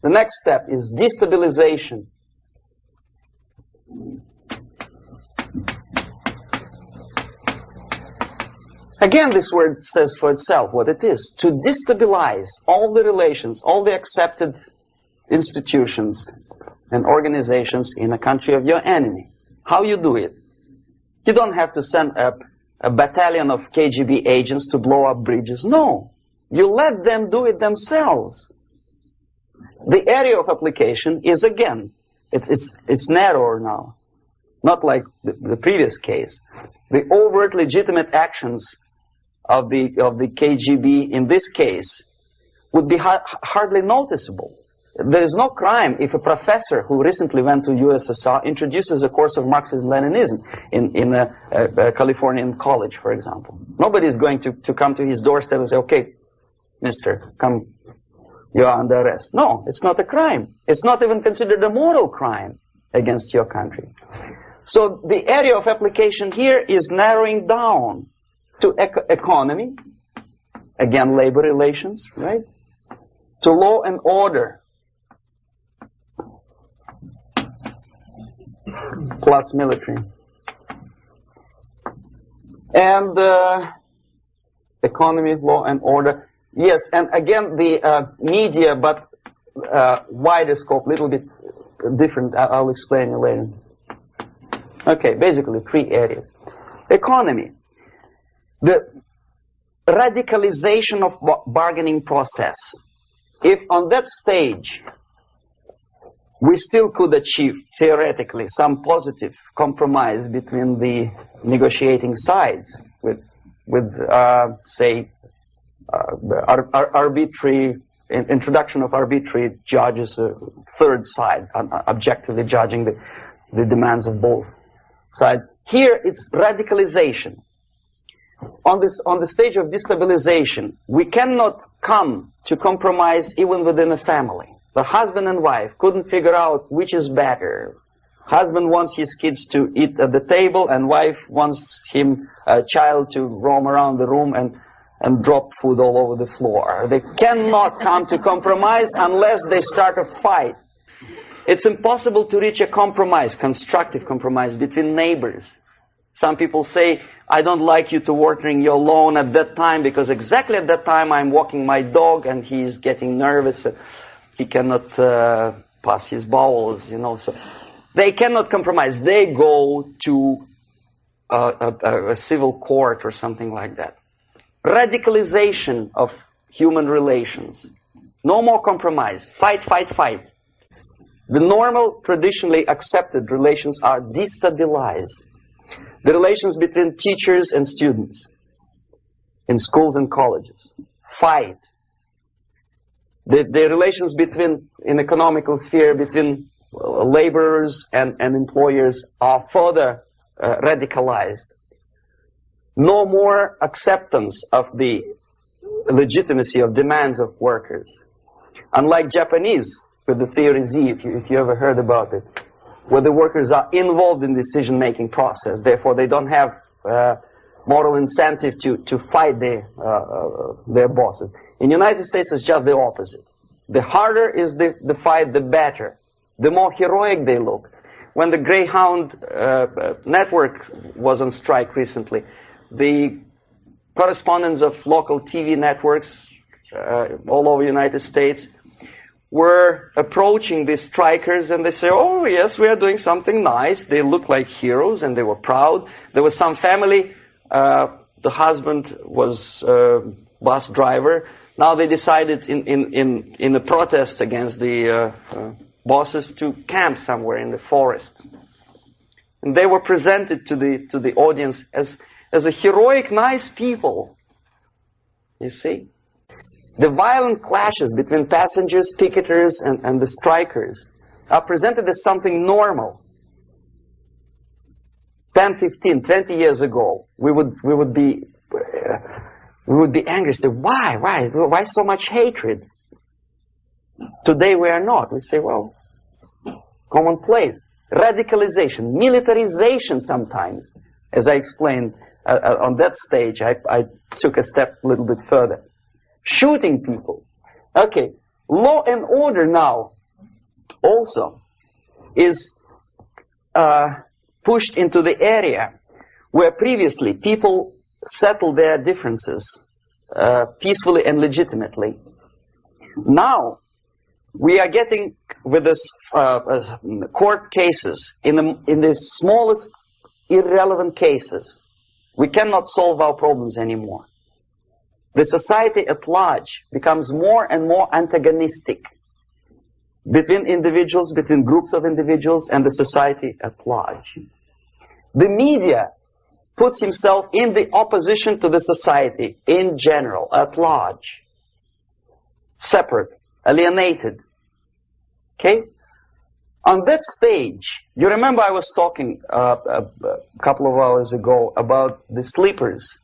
The next step is destabilization. Again, this word says for itself what it is. To destabilize all the relations, all the accepted institutions and organizations in a country of your enemy. How you do it? You don't have to send up a battalion of KGB agents to blow up bridges. No. You let them do it themselves. The area of application is, again, it's narrower now. Not like the previous case. The overt legitimate actions of the KGB in this case would be hardly noticeable. There is no crime if a professor who recently went to USSR introduces a course of Marxism-Leninism in a Californian college, for example. Nobody is going to come to his doorstep and say, okay, mister, come, you are under arrest. No, it's not a crime. It's not even considered a moral crime against your country. So the area of application here is narrowing down to economy, again, labor relations, right? To law and order, plus military. And economy, law and order. Yes, and again, the media, but wider scope, little bit different. I'll explain it later. Okay, basically 3 areas. Economy. The radicalization of bargaining process. If on that stage we still could achieve, theoretically, some positive compromise between the negotiating sides with say, arbitrary, introduction of arbitrary judges, a third side, objectively judging the demands of both sides. Here it's radicalization. On the stage of destabilization, we cannot come to compromise even within a family. The husband and wife couldn't figure out which is better. Husband wants his kids to eat at the table, and wife wants a child to roam around the room and drop food all over the floor. They cannot come to compromise unless they start a fight. It's impossible to reach a compromise, constructive compromise, between neighbors. Some people say, I don't like you to watering your lawn at that time because exactly at that time I'm walking my dog and he's getting nervous. He cannot pass his bowels, you know. So they cannot compromise. They go to a civil court or something like that. Radicalization of human relations. No more compromise. Fight, fight, fight. The normal, traditionally accepted relations are destabilized. The relations between teachers and students in schools and colleges. Fight. The relations in economical sphere between laborers and employers are further radicalized. No more acceptance of the legitimacy of demands of workers. Unlike Japanese, with the theory Z, if you ever heard about it, where the workers are involved in the decision-making process, therefore they don't have moral incentive to fight their bosses. In the United States, it's just the opposite. The harder is the fight, the better. The more heroic they look. When the Greyhound network was on strike recently, the correspondents of local TV networks all over the United States were approaching the strikers, and they say, oh yes, we are doing something nice. They look like heroes and they were proud. There was some family, the husband was bus driver. Now they decided in a protest against the bosses to camp somewhere in the forest. And they were presented to the audience as a heroic, nice people. You see? The violent clashes between passengers, picketers, and the strikers are presented as something normal. 10, 15, 20 years ago, we would be angry. Say, why so much hatred? Today we are not. We say, well, commonplace. Radicalization, militarization sometimes. As I explained on that stage, I took a step a little bit further. Shooting people. Okay, Law and order now also is pushed into the area where previously people settled their differences peacefully and legitimately. Now we are getting with this court cases in the smallest irrelevant cases. We cannot solve our problems anymore. The society at large becomes more and more antagonistic between individuals, between groups of individuals, and the society at large. The media puts himself in the opposition to the society in general, at large. Separate, alienated. Okay? On that stage, you remember I was talking a couple of hours ago about the sleepers.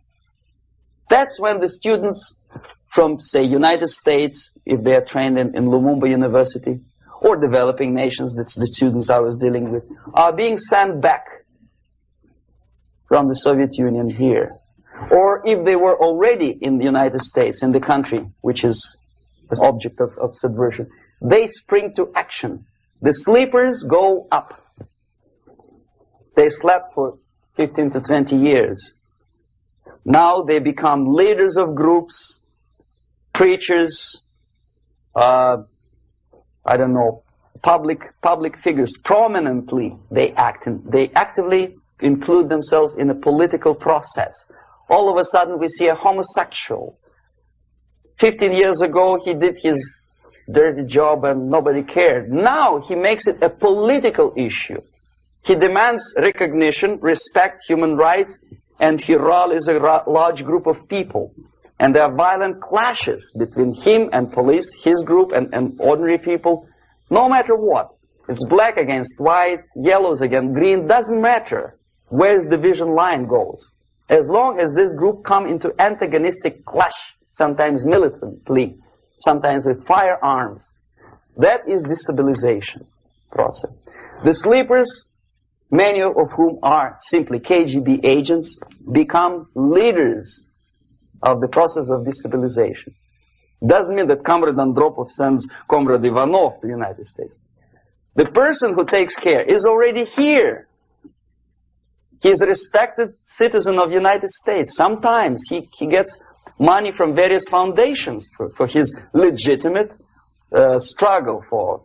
That's when the students from, say, United States, if they are trained in Lumumba University, or developing nations, that's the students I was dealing with, are being sent back from the Soviet Union here. Or if they were already in the United States, in the country, which is the object of subversion, they spring to action. The sleepers go up. They slept for 15 to 20 years. Now they become leaders of groups, preachers, I don't know, public figures. Prominently they actively include themselves in a political process. All of a sudden we see a homosexual. 15 years ago he did his dirty job and nobody cared. Now he makes it a political issue. He demands recognition, respect, human rights, and he rallies a large group of people. And there are violent clashes between him and police, his group and ordinary people, no matter what. It's black against white, yellows against green, doesn't matter where the division line goes. As long as this group come into antagonistic clash, sometimes militantly, sometimes with firearms, that is destabilization process. The sleepers, many of whom are simply KGB agents, become leaders of the process of destabilization. Doesn't mean that Comrade Andropov sends Comrade Ivanov to the United States. The person who takes care is already here. He is a respected citizen of the United States. Sometimes he gets money from various foundations for his legitimate struggle for,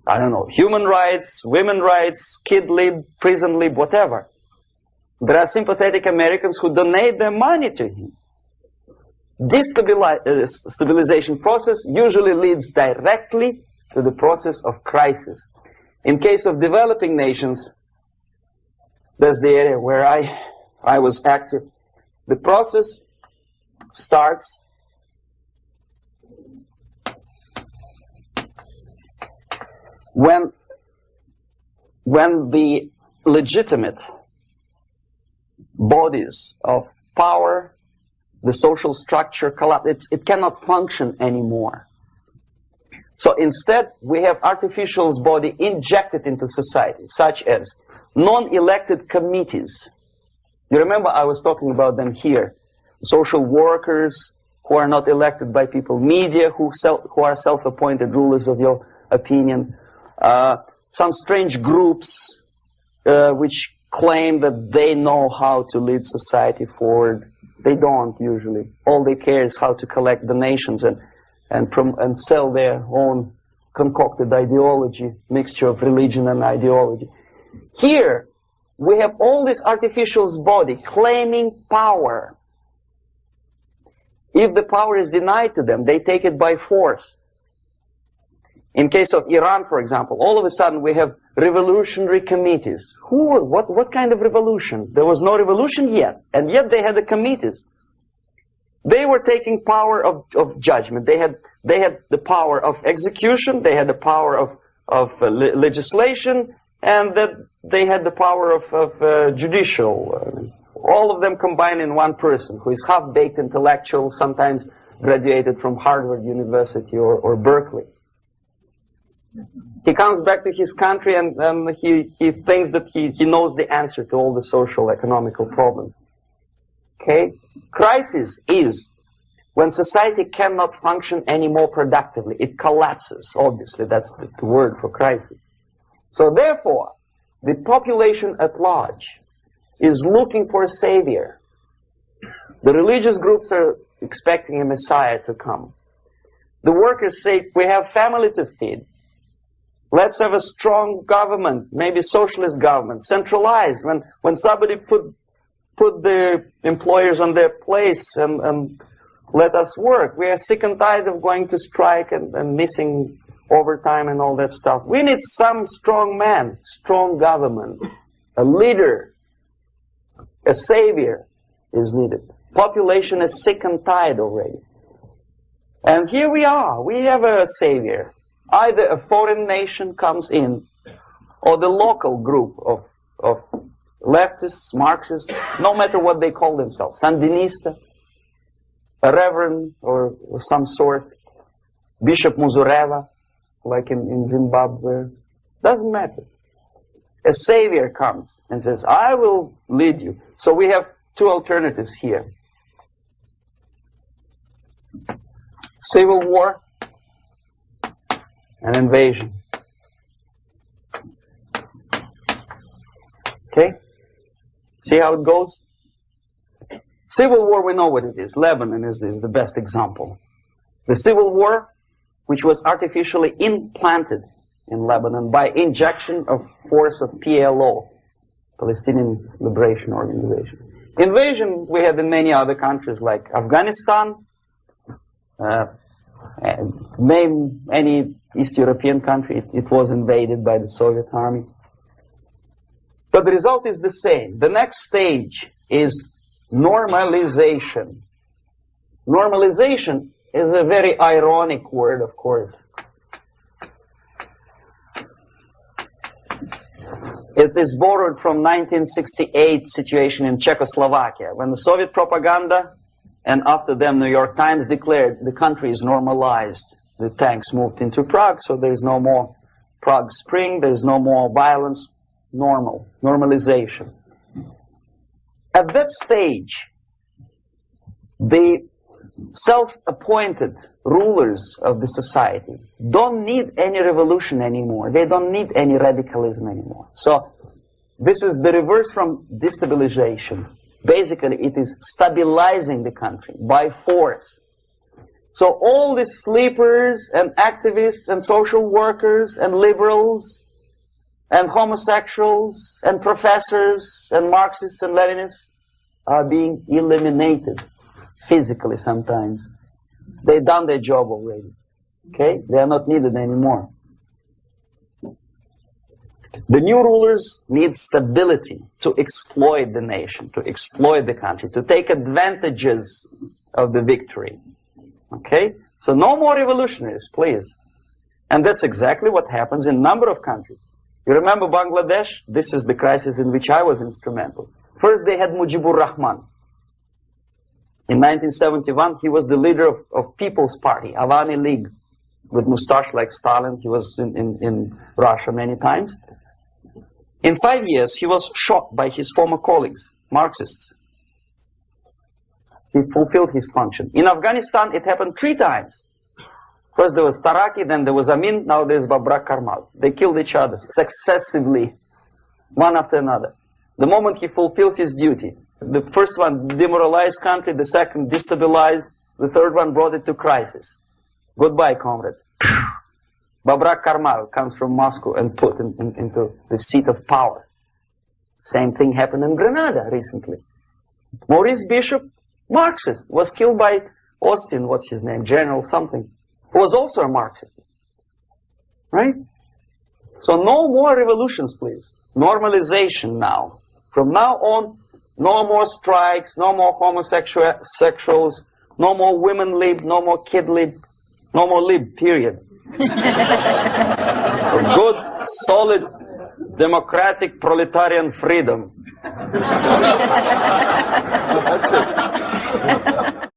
I don't know, human rights, women's rights, kid lib, prison lib, whatever. There are sympathetic Americans who donate their money to him. This stabilization process usually leads directly to the process of crisis. In case of developing nations, that's the area where I was active. The process starts when the legitimate bodies of power, the social structure collapse. It cannot function anymore. So instead, we have artificial body injected into society, such as non-elected committees. You remember I was talking about them here. Social workers who are not elected by people, media who are self-appointed rulers of your opinion, some strange groups which claim that they know how to lead society forward. They don't usually. All they care is how to collect donations and sell their own concocted ideology, mixture of religion and ideology. Here, we have all this artificial body claiming power. If the power is denied to them, they take it by force. In case of Iran, for example, all of a sudden we have revolutionary committees. What kind of revolution? There was no revolution yet, and yet they had the committees. They were taking power of judgment. They had the power of execution, they had the power of legislation, and that they had the power of judicial. All of them combined in one person, who is half-baked intellectual, sometimes graduated from Harvard University or Berkeley. He comes back to his country and he thinks that he knows the answer to all the social, economical problems. Okay? Crisis is when society cannot function any more productively. It collapses, obviously, that's the word for crisis. So therefore, the population at large is looking for a savior. The religious groups are expecting a messiah to come. The workers say, we have family to feed. Let's have a strong government, maybe socialist government, centralized. When somebody put the employers on their place and let us work. We are sick and tired of going to strike and missing overtime and all that stuff. We need some strong man, strong government, a leader, a savior is needed. Population is sick and tired already. And here we are. We have a savior. Either a foreign nation comes in, or the local group of leftists, Marxists, no matter what they call themselves, Sandinista, a reverend or some sort, Bishop Muzureva, like in Zimbabwe, doesn't matter. A savior comes and says, I will lead you. So we have two alternatives here. Civil war and invasion. Okay? See how it goes? Civil war, we know what it is. Lebanon is the best example. The civil war, which was artificially implanted in Lebanon by injection of force of PLO, Palestinian Liberation Organization. Invasion we have in many other countries like Afghanistan, name any East European country, it was invaded by the Soviet army. But the result is the same. The next stage is normalization. Normalization is a very ironic word, of course. It is borrowed from 1968 situation in Czechoslovakia, when the Soviet propaganda and after them New York Times declared the country is normalized. The tanks moved into Prague, so there is no more Prague Spring, there is no more violence. Normalization. At that stage, the self-appointed rulers of the society don't need any revolution anymore. They don't need any radicalism anymore. So this is the reverse from destabilization. Basically, it is stabilizing the country by force. So all the sleepers and activists and social workers and liberals and homosexuals and professors and Marxists and Leninists are being eliminated physically sometimes. They've done their job already. Okay? They are not needed anymore. The new rulers need stability to exploit the nation, to exploit the country, to take advantages of the victory. Okay? So no more revolutionaries, please. And that's exactly what happens in a number of countries. You remember Bangladesh? This is the crisis in which I was instrumental. First they had Mujibur Rahman. In 1971, he was the leader of People's Party, Awami League, with mustache like Stalin. He was in Russia many times. In 5 years, he was shot by his former colleagues, Marxists. He fulfilled his function. In Afghanistan, it happened 3 times. First there was Taraki, then there was Amin, now there's Babrak Karmal. They killed each other successively, one after another. The moment he fulfills his duty, the first one demoralized country, the second destabilized, the third one brought it to crisis. Goodbye, comrades. Babrak Karmal comes from Moscow and put into the seat of power. Same thing happened in Grenada recently. Maurice Bishop, Marxist, was killed by Austin, what's his name, General something, who was also a Marxist. Right? So no more revolutions, please. Normalization now. From now on, no more strikes, no more homosexuals, no more women lib, no more kid lib, no more lib, period. Good, solid, democratic, proletarian freedom. That's it.